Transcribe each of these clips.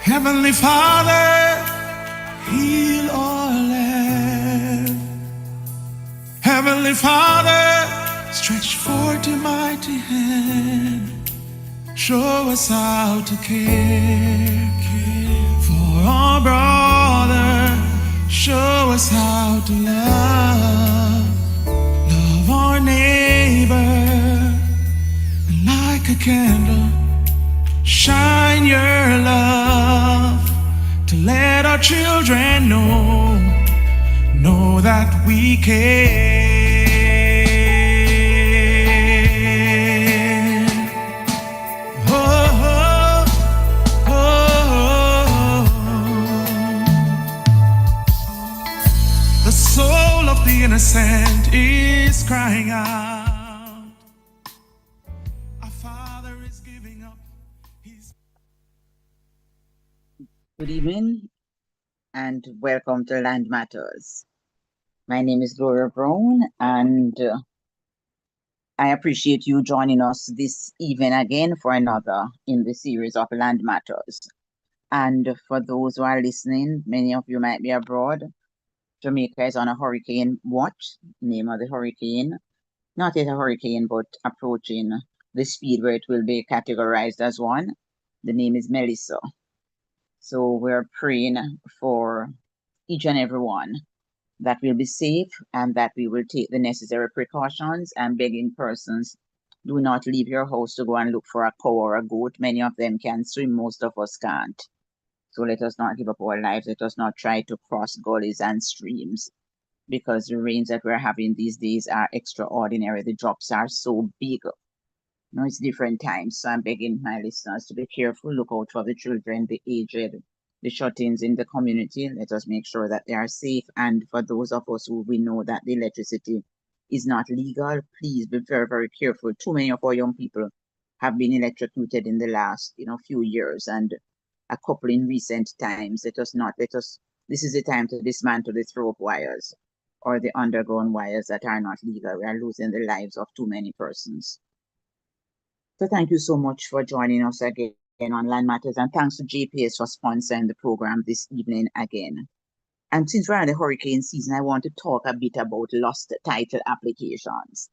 Heavenly Father, heal our land. Heavenly Father, stretch forth your mighty hand. Show us how to care for our brother. Show us how to love our neighbor. And like a candle, shine your love to let our children know that we care. Oh, oh, oh, oh. The soul of the innocent is crying out. Our Father is giving up his. Good evening and welcome to Land Matters. My name is Gloria Brown and I appreciate you joining us this evening again for another in the series of Land Matters. And for those who are listening, many of you might be abroad. Jamaica is on a hurricane watch, name of the hurricane. Not yet a hurricane, but approaching the speed where it will be categorized as one. The name is Melissa. So we're praying for each and every one that we'll be safe and that we will take the necessary precautions, and begging persons, do not leave your house to go and look for a cow or a goat. Many of them can swim, most of us can't. So let us not give up our lives. Let us not try to cross gullies and streams, because the rains that we're having these days are extraordinary. The drops are so big. It's different times. So I'm begging my listeners to be careful, look out for the children, the aged, the shut-ins in the community. Let us make sure that they are safe. And for those of us who we know that the electricity is not legal, please be very, very careful. Too many of our young people have been electrocuted in the last, few years, and a couple in recent times. This is the time to dismantle the throw-up wires or the underground wires that are not legal. We are losing the lives of too many persons. So thank you so much for joining us again on Land Matters, and thanks to JPS for sponsoring the program this evening again. And since we're in the hurricane season, I want to talk a bit about lost title applications,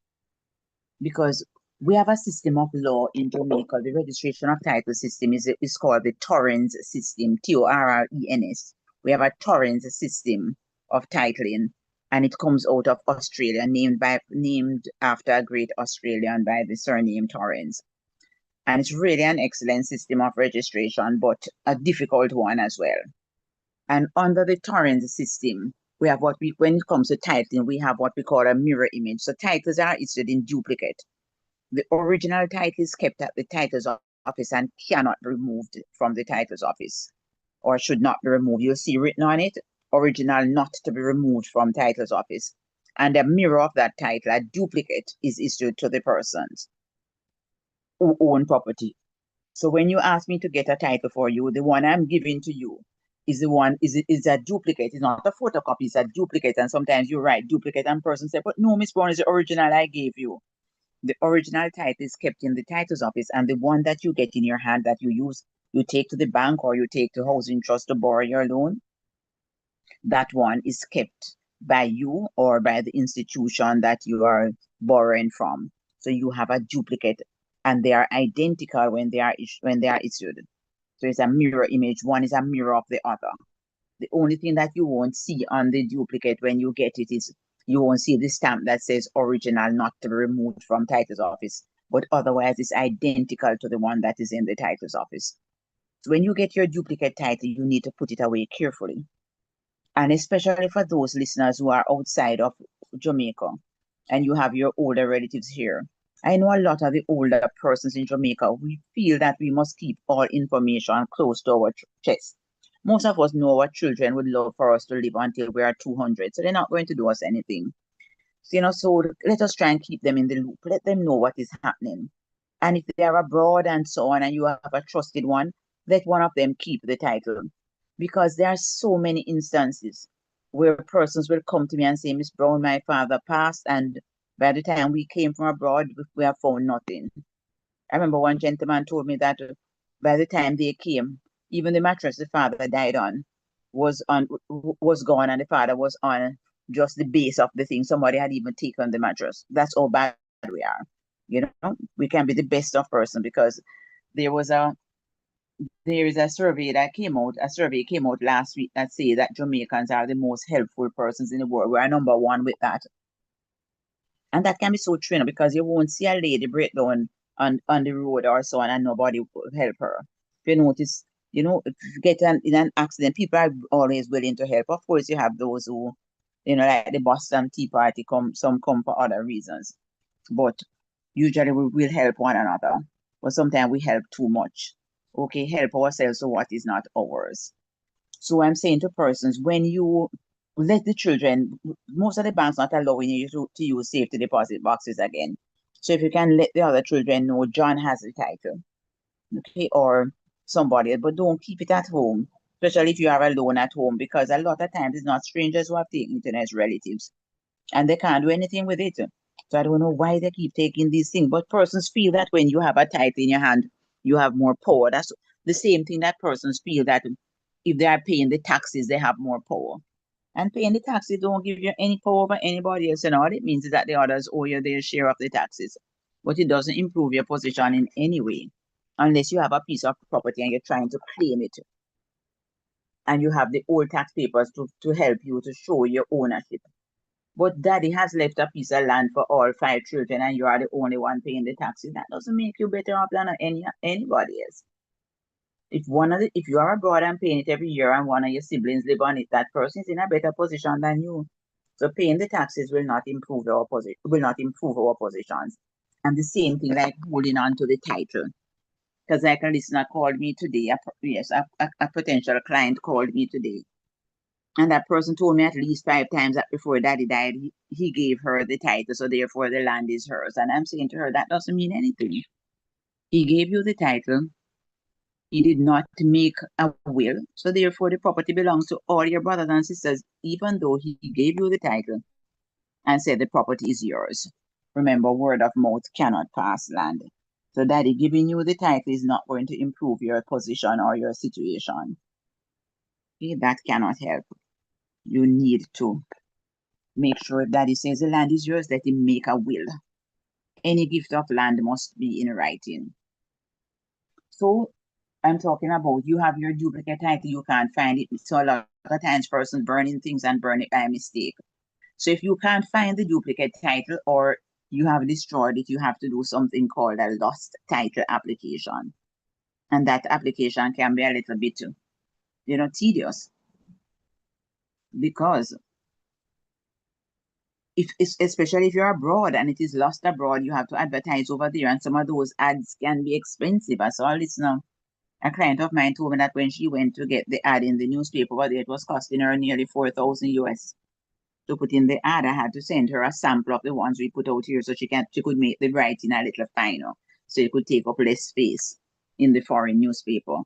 because we have a system of law in Jamaica. The registration of title system is called the Torrens system, Torrens. We have a Torrens system of titling, and it comes out of Australia, named after a great Australian by the surname Torrens. And it's really an excellent system of registration, but a difficult one as well. And under the Torrens system, we have when it comes to titling, we have what we call a mirror image. So titles are issued in duplicate. The original title is kept at the titles office and cannot be removed from the titles office, or should not be removed. You'll see written on it, original not to be removed from titles office. And a mirror of that title, a duplicate, is issued to the persons who own property. So when you ask me to get a title for you, the one I'm giving to you is a duplicate. It's not a photocopy, it's a duplicate. And sometimes you write duplicate and person say, but no, Miss Brown, is the original I gave you. The original title is kept in the titles office, and the one that you get in your hand that you use, you take to the bank or you take to housing trust to borrow your loan, that one is kept by you or by the institution that you are borrowing from. So you have a duplicate, and they are identical when they are issued. So it's a mirror image. One is a mirror of the other. The only thing that you won't see on the duplicate when you get it is you won't see the stamp that says original not to be removed from titles office, but otherwise it's identical to the one that is in the titles office. So when you get your duplicate title, you need to put it away carefully. And especially for those listeners who are outside of Jamaica and you have your older relatives here. I know a lot of the older persons in Jamaica, we feel that we must keep all information close to our chest. Most of us know our children would love for us to live until we are 200, so they're not going to do us anything. So let us try and keep them in the loop. Let them know what is happening. And if they are abroad and so on, and you have a trusted one, let one of them keep the title. Because there are so many instances where persons will come to me and say, Miss Brown, my father passed, and by the time we came from abroad, we have found nothing. I remember one gentleman told me that by the time they came, even the mattress the father died on was gone, and the father was on just the base of the thing. Somebody had even taken the mattress. That's how bad we are. We can be the best of person because there was a there is a survey that came out. A survey came out last week that say that Jamaicans are the most helpful persons in the world. We're number one with that. And that can be so true, because you won't see a lady break down on the road or so on and nobody will help her. If you notice, if you get in an accident, people are always willing to help. Of course, you have those who, like the Boston Tea Party, some come for other reasons. But usually we will help one another. But sometimes we help too much. Okay, help ourselves so what is not ours. So I'm saying to persons, when you let the children, most of the banks not allowing you to use safety deposit boxes again. So if you can let the other children know John has the title, okay, or somebody, but don't keep it at home, especially if you are alone at home, because a lot of times it's not strangers who have taken it as relatives, and they can't do anything with it. So I don't know why they keep taking these things, but persons feel that when you have a title in your hand, you have more power. That's the same thing that persons feel that if they are paying the taxes, they have more power. And paying the taxes don't give you any power over anybody else. And all it means is that the others owe you their share of the taxes. But it doesn't improve your position in any way, unless you have a piece of property and you're trying to claim it. And you have the old tax papers to help you to show your ownership. But daddy has left a piece of land for all 5 children and you are the only one paying the taxes. That doesn't make you better off than anybody else. If you are abroad and paying it every year and one of your siblings live on it, that person is in a better position than you. So paying the taxes will not improve our positions. And the same thing like holding on to the title. Because like a listener called me today, a potential client called me today. And that person told me at least 5 times that before daddy died, he gave her the title, so therefore the land is hers. And I'm saying to her, that doesn't mean anything. He gave you the title. He did not make a will, so therefore the property belongs to all your brothers and sisters, even though he gave you the title and said the property is yours. Remember, word of mouth cannot pass land. So daddy giving you the title is not going to improve your position or your situation. Okay, that cannot help. You need to make sure if daddy says the land is yours, let him make a will. Any gift of land must be in writing. So I'm talking about you have your duplicate title, you can't find it. So a lot of times persons burning things and burn it by mistake. So if you can't find the duplicate title or you have destroyed it, you have to do something called a lost title application. And that application can be a little bit, tedious. Because especially if you're abroad and it is lost abroad, you have to advertise over there. And some of those ads can be expensive. I saw a listener, a client of mine told me that when she went to get the ad in the newspaper over there, it was costing her nearly 4,000 US to put in the ad. I had to send her a sample of the ones we put out here so she could make the writing a little finer, so it could take up less space in the foreign newspaper.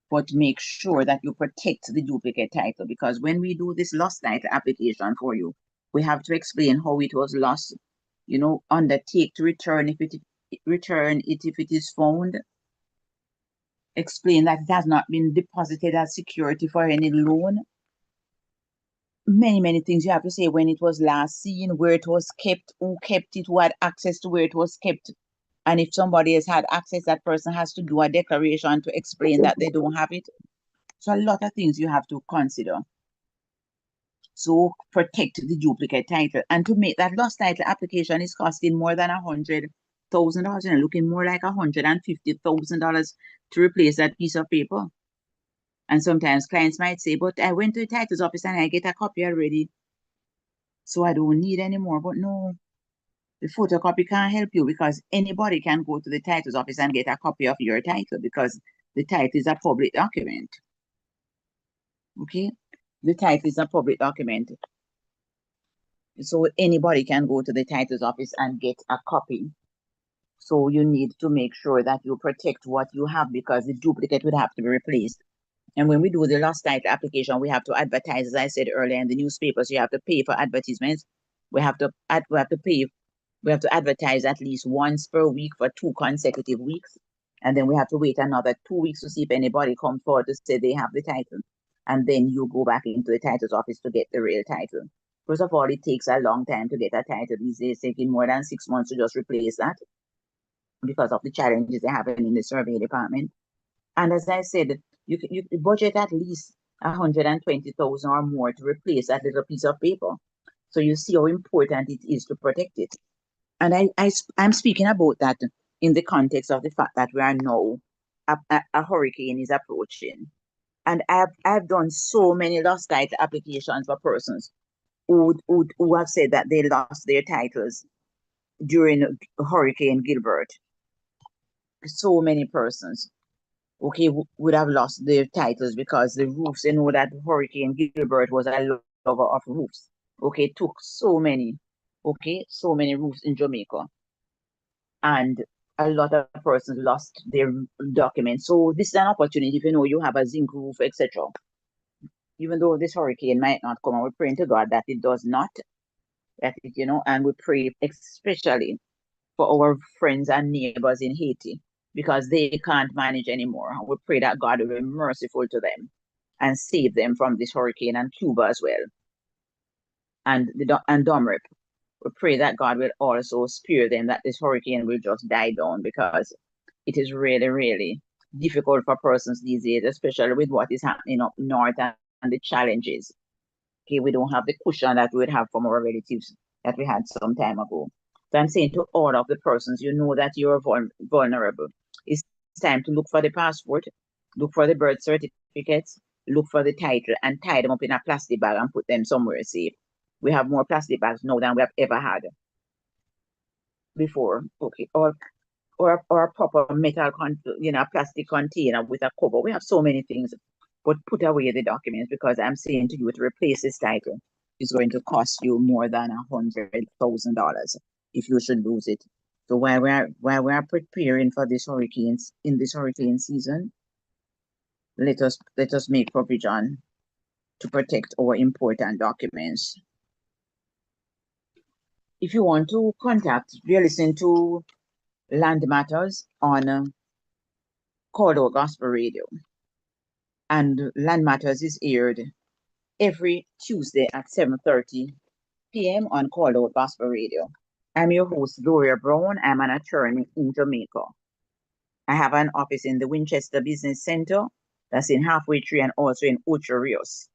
But make sure that you protect the duplicate title, because when we do this lost title application for you, we have to explain how it was lost. Undertake to return if it is found. Explain that it has not been deposited as security for any loan. Many things you have to say: when it was last seen, where it was kept, who kept it, who had access to where it was kept. And if somebody has had access, that person has to do a declaration to explain that they don't have it. So a lot of things you have to consider. So protect the duplicate title. And to make that lost title application is costing more than $100,000 and looking more like $150,000 to replace that piece of paper. And sometimes clients might say, but I went to the titles office and I get a copy already, so I don't need any more. But no, the photocopy can't help you, because anybody can go to the titles office and get a copy of your title, because the title is a public document. Okay? The title is a public document. So anybody can go to the titles office and get a copy. So you need to make sure that you protect what you have, because the duplicate would have to be replaced. And when we do the lost title application, we have to advertise, as I said earlier, in the newspapers. You have to pay for advertisements. We have to advertise at least once per week for 2 consecutive weeks. And then we have to wait another 2 weeks to see if anybody comes forward to say they have the title. And then you go back into the title's office to get the real title. First of all, it takes a long time to get a title these days, taking more than 6 months to just replace that because of the challenges they're having in the survey department. And as I said, you budget at least 120,000 or more to replace that little piece of paper. So you see how important it is to protect it. And I'm speaking about that in the context of the fact that we are now, a hurricane is approaching. And I've done so many lost title applications for persons who have said that they lost their titles during Hurricane Gilbert. So many persons, okay, would have lost their titles because the roofs, you know that Hurricane Gilbert was a lover of roofs. Okay, took so many, okay, so many roofs in Jamaica. And a lot of persons lost their documents. So this is an opportunity if you know you have a zinc roof, etc. Even though this hurricane might not come, and we're praying to God that it does not, that it, and we pray especially for our friends and neighbors in Haiti because they can't manage anymore. We pray that God will be merciful to them and save them from this hurricane, and Cuba as well, and Domrep. We pray that God will also spare them, that this hurricane will just die down because it is really, really difficult for persons these days, especially with what is happening up north and the challenges. Okay, we don't have the cushion that we would have from our relatives that we had some time ago. So I'm saying to all of the persons, you know that you're vulnerable. It's time to look for the passport, look for the birth certificates, look for the title, and tie them up in a plastic bag and put them somewhere safe. We have more plastic bags now than we have ever had before. Okay, or a proper metal, plastic container with a cover. We have so many things, but put away the documents because I'm saying to you to replace this title is going to cost you more than $100,000 if you should lose it. So while we are preparing for this hurricanes in this hurricane season, let us make provision to protect our important documents. If you want to contact, you listen to Land Matters on Call Gospel Radio. And Land Matters is aired every Tuesday at 7:30 p.m. on Call Gospel Radio. I'm your host, Gloria Brown. I'm an attorney in Jamaica. I have an office in the Winchester Business Center, that's in Halfway Tree, and also in Ocho Rios,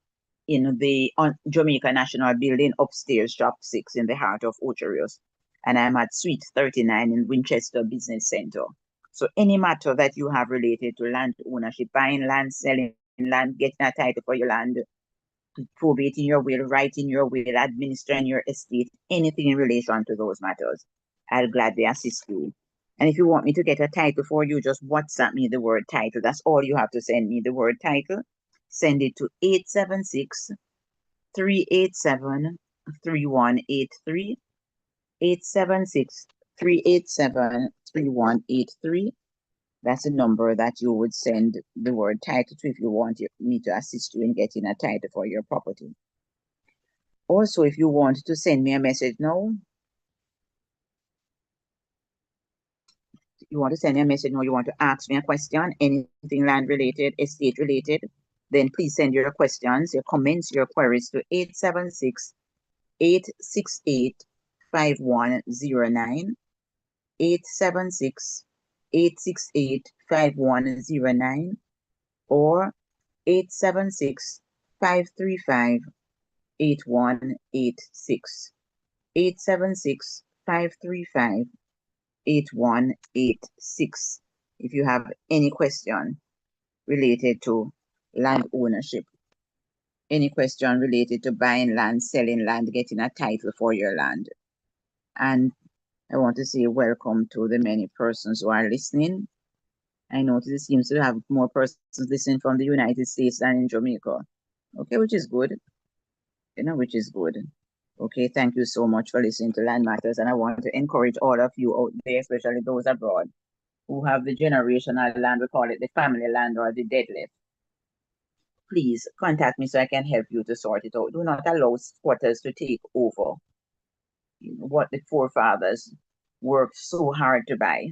in the Jamaica National Building upstairs, shop 6 in the heart of Ocho Rios. And I'm at Suite 39 in Winchester Business Center. So any matter that you have related to land ownership, buying land, selling land, getting a title for your land, probating your will, writing your will, administering your estate, anything in relation to those matters, I'll gladly assist you. And if you want me to get a title for you, just WhatsApp me the word title. That's all you have to send me, the word title. Send it to 876 387 3183. 876 387 3183. That's the number that you would send the word title to if you want me to assist you in getting a title for your property. Also, if you want to send me a message now, you want to send me a message now, you want to ask me a question, anything land related, estate related, then please send your questions, your comments, your queries to 876 868 5109. 876 868 5109 or 876 535 8186. 876 535 8186. If you have any question related to land ownership, any question related to buying land, selling land, getting a title for your land. And I want to say welcome to the many persons who are listening. I notice it seems to have more persons listening from the United States than in Jamaica. Okay, which is good. Which is good. Okay, thank you so much for listening to Land Matters. And I want to encourage all of you out there, especially those abroad, who have the generational land, we call it the family land or the deadlift. Please contact me so I can help you to sort it out. Do not allow squatters to take over what the forefathers worked so hard to buy.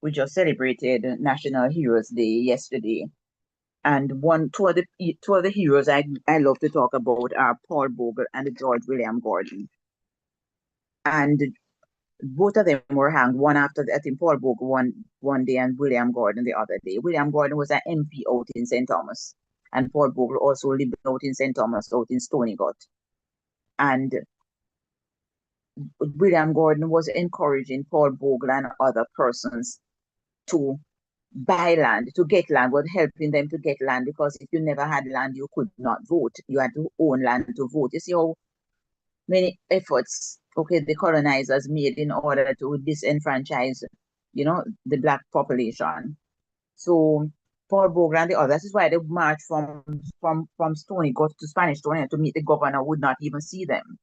We just celebrated National Heroes Day yesterday. And two of the heroes I love to talk about are Paul Bogle and George William Gordon. And both of them were hanged one after I think Paul Bogle one day and William Gordon the other day. William Gordon was an MP out in St. Thomas, and Paul Bogle also lived out in St. Thomas, out in Stonygot. And William Gordon was encouraging Paul Bogle and other persons to buy land, to get land, was helping them to get land, because if you never had land, you could not vote. You had to own land to vote. You see how many efforts, okay, the colonizers made in order to disenfranchise, the black population. So Paul Bogle and the others, this is why they marched from Stony got to Spanish Stony to meet the governor, would not even see them.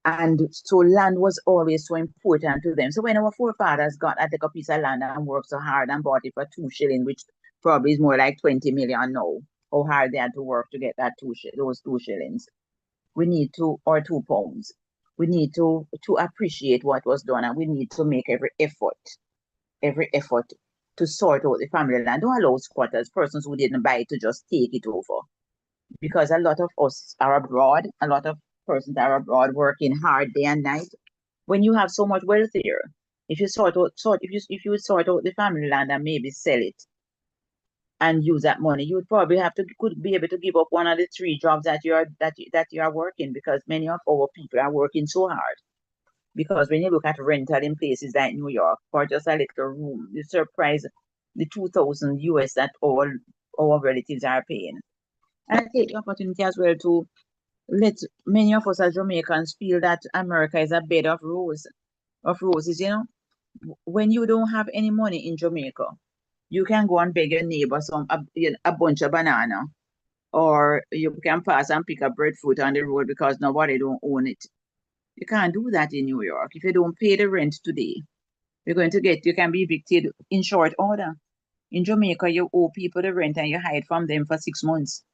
And so land was always so important to them. So when our forefathers got I take a piece of land and worked so hard and bought it for 2 shillings, which probably is more like 20 million now, how hard they had to work to get those 2 shillings. We need to, or 2 pounds. We need to appreciate what was done, and we need to make every effort to sort out the family land. Don't allow squatters, persons who didn't buy it, to just take it over. Because a lot of us are abroad, a lot of persons are abroad working hard day and night. When you have so much wealth here, if you if you would sort out the family land and maybe sell it and use that money, you would probably could be able to give up one of the 3 jobs that you are working, because many of our people are working so hard. Because when you look at rental in places like New York for just a little room, you surprise the 2,000 US that our relatives are paying. And I take the opportunity as well to let many of us as Jamaicans feel that America is a bed of roses. When you don't have any money in Jamaica, you can go and beg your neighbor a bunch of banana, or you can pass and pick a breadfruit on the road because nobody don't own it. You can't do that in New York. If you don't pay the rent today, you can be evicted in short order. In Jamaica, you owe people the rent and you hide from them for 6 months.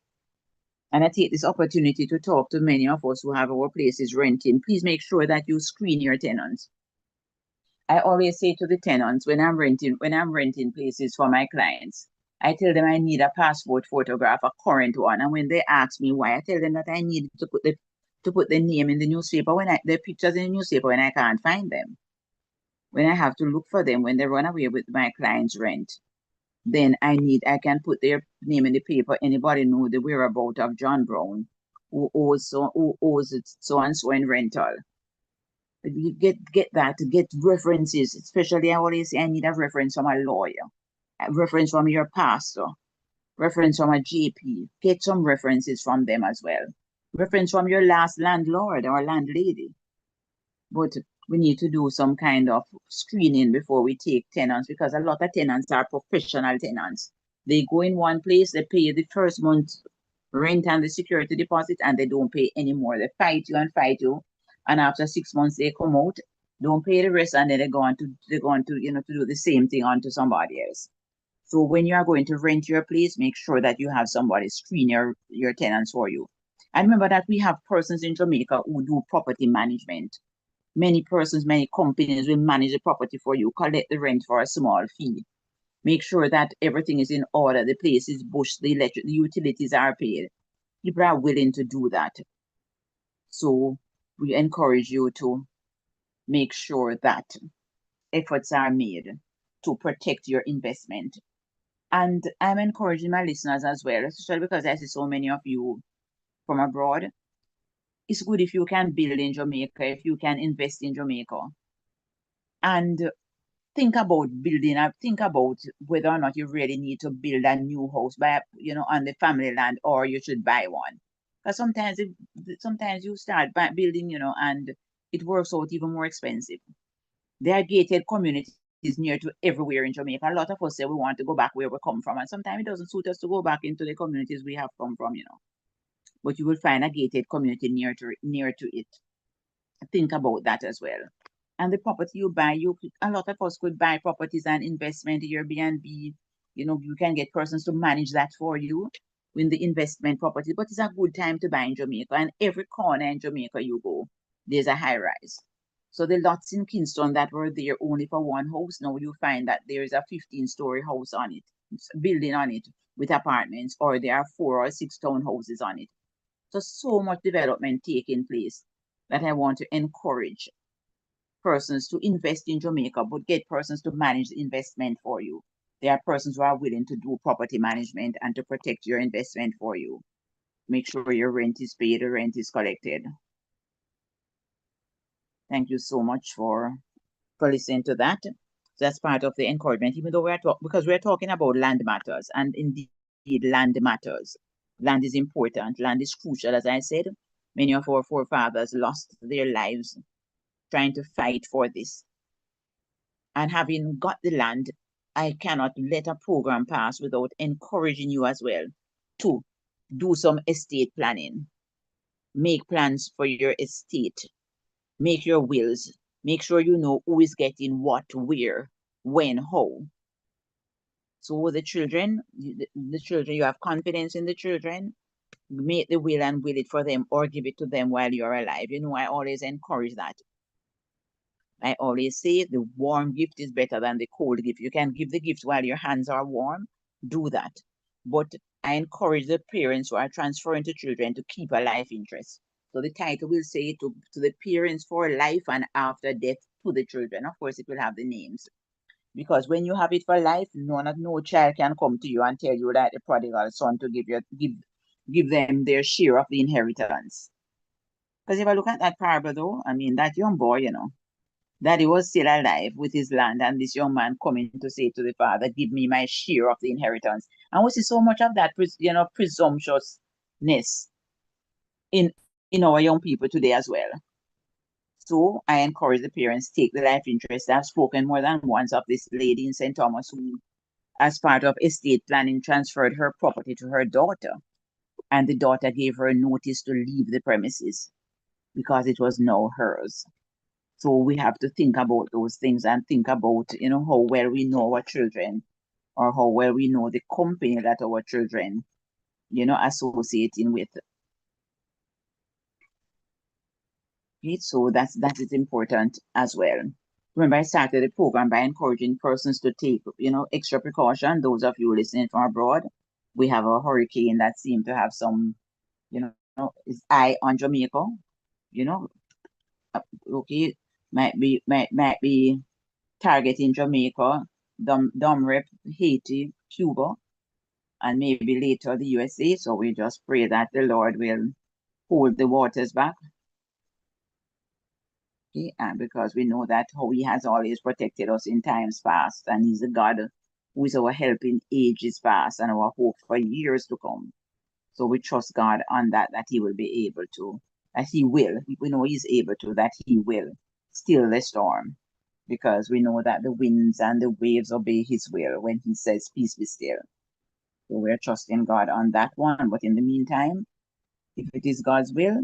And I take this opportunity to talk to many of us who have our places renting. Please make sure that you screen your tenants. I always say to the tenants when I'm renting places for my clients, I tell them I need a passport photograph, a current one. And when they ask me why, I tell them that I need to put the name in the newspaper the pictures in the newspaper when I can't find them. When I have to look for them when they run away with my client's rent, then I can put their name in the paper. Anybody know the whereabouts of John Brown, who owes it so and so in rental. You get references, especially I always say I need a reference from a lawyer, a reference from your pastor, reference from a GP. Get some references from them as well. Reference from your last landlord or landlady. But we need to do some kind of screening before we take tenants, because a lot of tenants are professional tenants. They go in one place, they pay the first month rent and the security deposit, and they don't pay anymore. They fight you, and after 6 months they come out, don't pay the rest, and then they're going to to do the same thing onto somebody else. So when you are going to rent your place, make sure that you have somebody screen your tenants for you. And remember that we have persons in Jamaica who do property management. Many persons, many companies will manage the property for you, collect the rent for a small fee. Make sure that everything is in order, the place is bushed, the utilities are paid. People are willing to do that. So we encourage you to make sure that efforts are made to protect your investment. And I'm encouraging my listeners as well, especially because I see so many of you from abroad. It's good if you can build in Jamaica, if you can invest in Jamaica. And think about think about whether or not you really need to build a new house on the family land, or you should buy one. Because sometimes you start building, and it works out even more expensive. There are gated communities near to everywhere in Jamaica. A lot of us say we want to go back where we come from, and sometimes it doesn't suit us to go back into the communities we have come from, But you will find a gated community near to it. Think about that as well. And the property you buy, a lot of us could buy properties and investment, Airbnb. You can get persons to manage that for you in the investment property. But it's a good time to buy in Jamaica. And every corner in Jamaica you go, there's a high rise. So the lots in Kingston that were there only for one house, now you find that there is a 15-story house on it, building on it with apartments, or there are 4 or 6 townhouses on it. So much development taking place that I want to encourage persons to invest in Jamaica, but get persons to manage the investment for you. There are persons who are willing to do property management and to protect your investment for you. Make sure your rent is paid, the rent is collected. Thank you so much for listening to that. So that's part of the encouragement, even though because we're talking about land matters, and indeed land matters. Land is important. Land is crucial, as I said. Many of our forefathers lost their lives trying to fight for this. And having got the land, I cannot let a program pass without encouraging you as well to do some estate planning. Make plans for your estate. Make your wills. Make sure you know who is getting what, where, when, how. So the children, you have confidence in the children, make the will and will it for them, or give it to them while you're alive. You know, I always encourage that. I always say the warm gift is better than the cold gift. You can give the gift while your hands are warm, do that. But I encourage the parents who are transferring to children to keep a life interest. So the title will say to the parents for life and after death to the children. Of course, it will have the names. Because when you have it for life, no child can come to you and tell you that the prodigal son to give them their share of the inheritance. Because if I look at that parable though, I mean that young boy, that he was still alive with his land, and this young man coming to say to the father, give me my share of the inheritance. And we see so much of that presumptuousness in our young people today as well. So I encourage the parents take the life interest. I've spoken more than once of this lady in St. Thomas who, as part of estate planning, transferred her property to her daughter, and the daughter gave her a notice to leave the premises because it was now hers. So we have to think about those things and think about, how well we know our children, or how well we know the company that our children, associating with. Okay, so that is important as well. Remember, I started the program by encouraging persons to take, extra precaution. Those of you listening from abroad, we have a hurricane that seemed to have some, is eye on Jamaica. You know, okay, might be targeting Jamaica, Dumrep, Haiti, Cuba, and maybe later the USA. So we just pray that the Lord will hold the waters back. Okay, and because we know that how He has always protected us in times past, and He's a God who is our help in ages past and our hope for years to come. So we trust God on that He will be able to, that He will. We know He's able to, that He will still the storm, because we know that the winds and the waves obey His will when He says, peace be still. So we're trusting God on that one. But in the meantime, if it is God's will,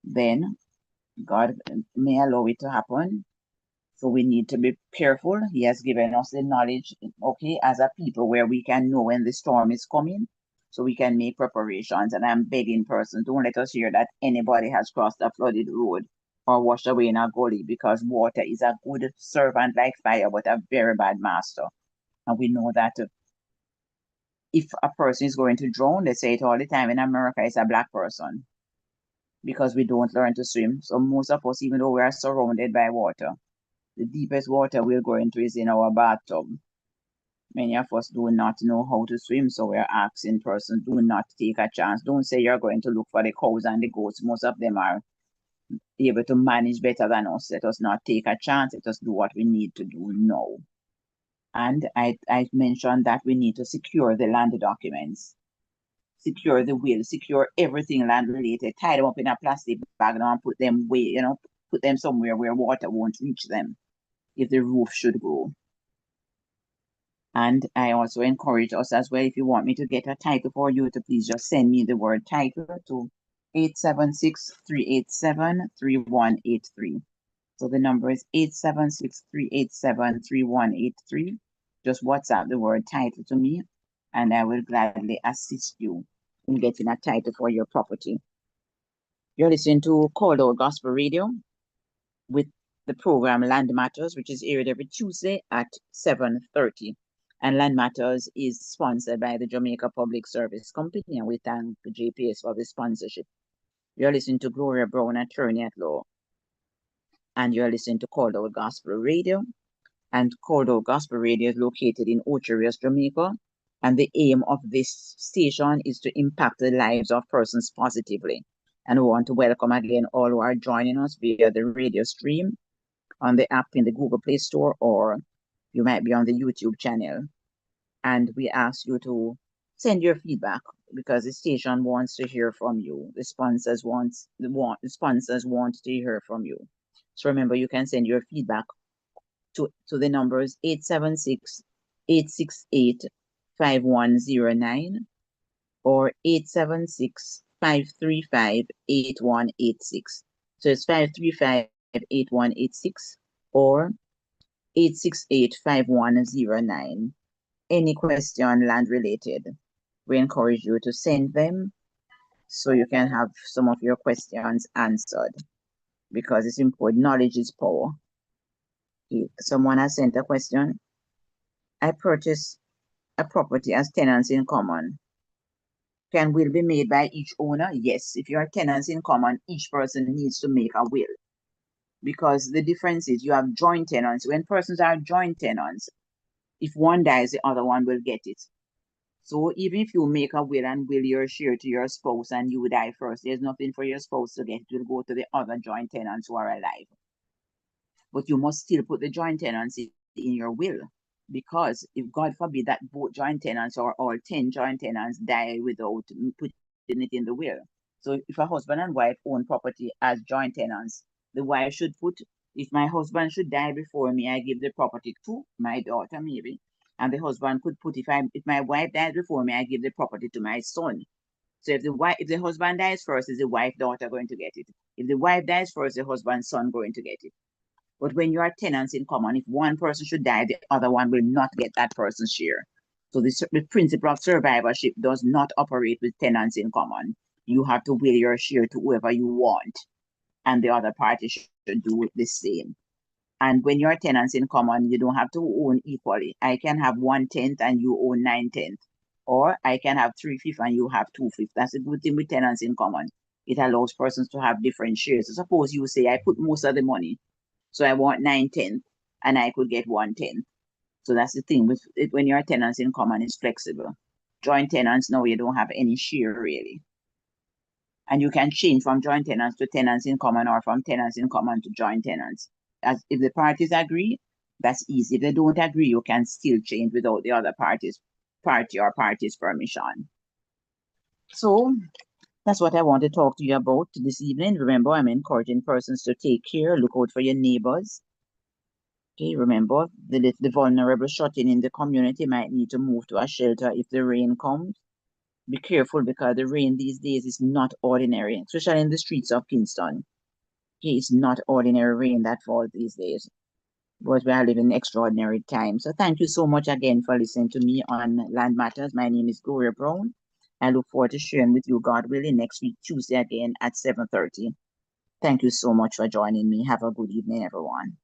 then God may allow it to happen. So we need to be careful. He has given us the knowledge, okay, as a people, where we can know when the storm is coming, so we can make preparations. And I'm begging persons, don't let us hear that anybody has crossed a flooded road or washed away in a gully, because water is a good servant like fire, but a very bad master. And we know that if a person is going to drown, they say it all the time in America, it's a black person, because we don't learn to swim. So most of us, even though we are surrounded by water, the deepest water we'll go into is in our bathtub. Many of us do not know how to swim, so we're asking persons, do not take a chance. Don't say you're going to look for the cows and the goats. Most of them are able to manage better than us. Let us not take a chance. Let us do what we need to do now. And I mentioned that we need to secure the land documents, secure the will, secure everything land related, tie them up in a plastic bag now and put them put them somewhere where water won't reach them if the roof should go. And I also encourage us as well, if you want me to get a title for you, to please just send me the word title to 876-387-3183. So the number is 876-387-3183. Just WhatsApp the word title to me, and I will gladly assist you in getting a title for your property. You're listening to Called Out Gospel Radio with the program Land Matters, which is aired every Tuesday at 7:30. And Land Matters is sponsored by the Jamaica Public Service Company, and we thank the JPS for the sponsorship. You're listening to Gloria Brown, attorney at law, and you're listening to Called Out Gospel Radio. And Called Out Gospel Radio is located in Ocho Rios, Jamaica. And the aim of this station is to impact the lives of persons positively. And we want to welcome again all who are joining us via the radio stream on the app in the Google Play Store, or you might be on the YouTube channel. And we ask you to send your feedback because the station wants to hear from you. The sponsors want to hear from you. So remember, you can send your feedback to the numbers 876-868-5109 or 876-535-8186. So it's 535-8186 or 868-5109. Any question land related, we encourage you to send them so you can have some of your questions answered, because it's important. Knowledge is power. Someone has sent a question. I purchased a property as tenants in common. Can will be made by each owner? Yes. If you are tenants in common, each person needs to make a will, because the difference is you have joint tenants. When persons are joint tenants, if one dies, the other one will get it. So even if you make a will and will your share to your spouse and you die first, there's nothing for your spouse to get. It will go to the other joint tenants who are alive. But you must still put the joint tenants in your will, because if God forbid that both joint tenants or all 10 joint tenants die without putting it in the will. So if a husband and wife own property as joint tenants, the wife should put, if my husband should die before me, I give the property to my daughter maybe. And the husband could put, if my wife dies before me, I give the property to my son. So if the husband dies first, is the wife daughter going to get it? If the wife dies first, the husband son going to get it. But when you are tenants in common, if one person should die, the other one will not get that person's share. So the principle of survivorship does not operate with tenants in common. You have to will your share to whoever you want, and the other party should do the same. And when you're tenants in common, you don't have to own equally. I can have 1/10 and you own 9/10. Or I can have 3/5 and you have 2/5. That's a good thing with tenants in common. It allows persons to have different shares. So suppose you say, I put most of the money, so I want 9/10 and I could get 1/10. So that's the thing with it, when you're tenants in common, it's flexible. Joint tenants, no, you don't have any share really. And you can change from joint tenants to tenants in common, or from tenants in common to joint tenants. As if the parties agree, that's easy. If they don't agree, you can still change without the other party's permission. So that's what I want to talk to you about this evening. Remember, I'm encouraging persons to take care, look out for your neighbors. Okay, remember, the vulnerable shut-in the community might need to move to a shelter if the rain comes. Be careful, because the rain these days is not ordinary, especially in the streets of Kingston. Okay, it's not ordinary rain that falls these days, but we are living extraordinary times. So thank you so much again for listening to me on Land Matters. My name is Gloria Brown. I look forward to sharing with you, God willing, next week, Tuesday again at 7:30. Thank you so much for joining me. Have a good evening, everyone.